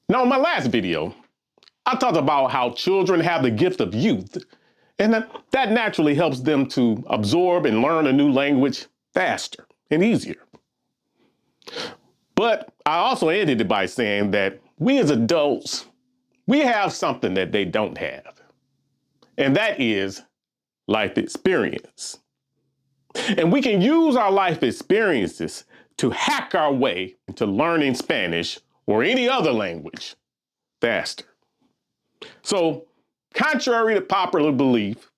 Now, in my last video, I talked about how children have the gift of youth, and that naturally helps them to absorb and learn a new language faster and easier. But I also ended it by saying that we as adults, we have something that they don't have, and that is life experience. And we can use our life experiences to hack our way into learning Spanish or any other language faster. So, contrary to popular belief,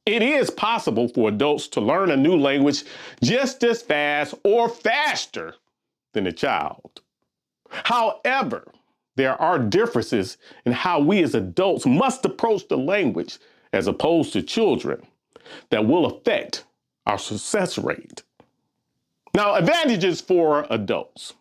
it is possible for adults to learn a new language just as fast or faster than a child. However, there are differences in how we as adults must approach the language as opposed to children that will affect our success rate. Now, advantages for adults.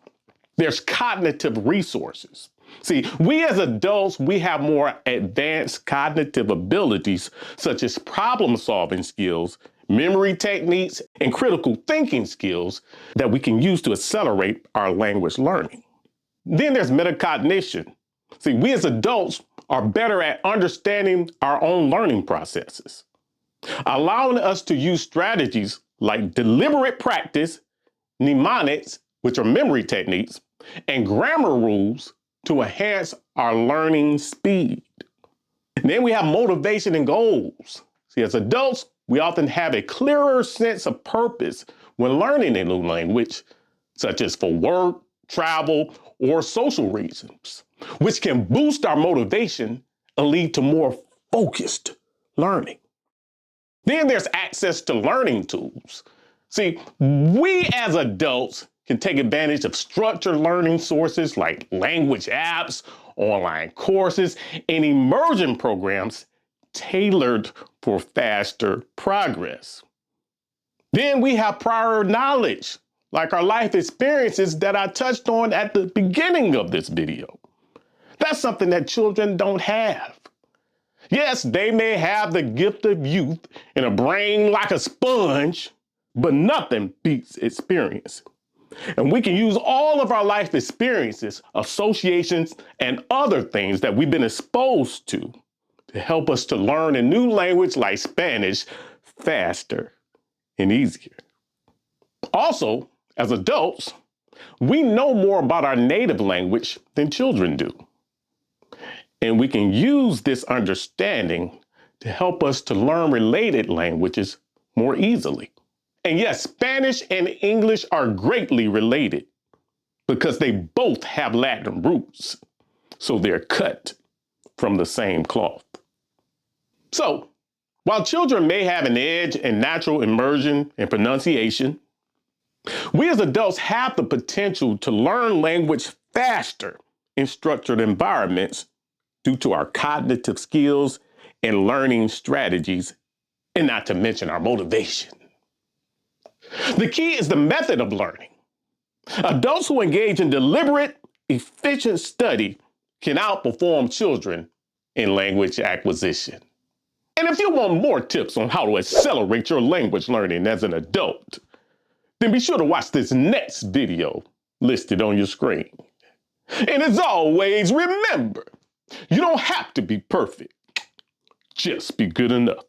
There's cognitive resources. See, we as adults, we have more advanced cognitive abilities such as problem-solving skills, memory techniques, and critical thinking skills that we can use to accelerate our language learning. Then there's metacognition. See, we as adults are better at understanding our own learning processes, allowing us to use strategies like deliberate practice, mnemonics, which are memory techniques, and grammar rules to enhance our learning speed. And then we have motivation and goals. See, as adults, we often have a clearer sense of purpose when learning a new language, such as for work, travel, or social reasons, which can boost our motivation and lead to more focused learning. Then there's access to learning tools. See, we as adults can take advantage of structured learning sources like language apps, online courses, and immersion programs tailored for faster progress. Then we have prior knowledge, like our life experiences that I touched on at the beginning of this video. That's something that children don't have. Yes, they may have the gift of youth and a brain like a sponge, but nothing beats experience. And we can use all of our life experiences, associations, and other things that we've been exposed to help us to learn a new language like Spanish faster and easier. Also, as adults, we know more about our native language than children do. And we can use this understanding to help us to learn related languages more easily. And yes, Spanish and English are greatly related because they both have Latin roots, so they're cut from the same cloth. So, while children may have an edge in natural immersion and pronunciation, we as adults have the potential to learn language faster in structured environments due to our cognitive skills and learning strategies, and not to mention our motivation. The key is the method of learning. Adults who engage in deliberate, efficient study can outperform children in language acquisition. And if you want more tips on how to accelerate your language learning as an adult, then be sure to watch this next video listed on your screen. And as always, remember, you don't have to be perfect. Just be good enough.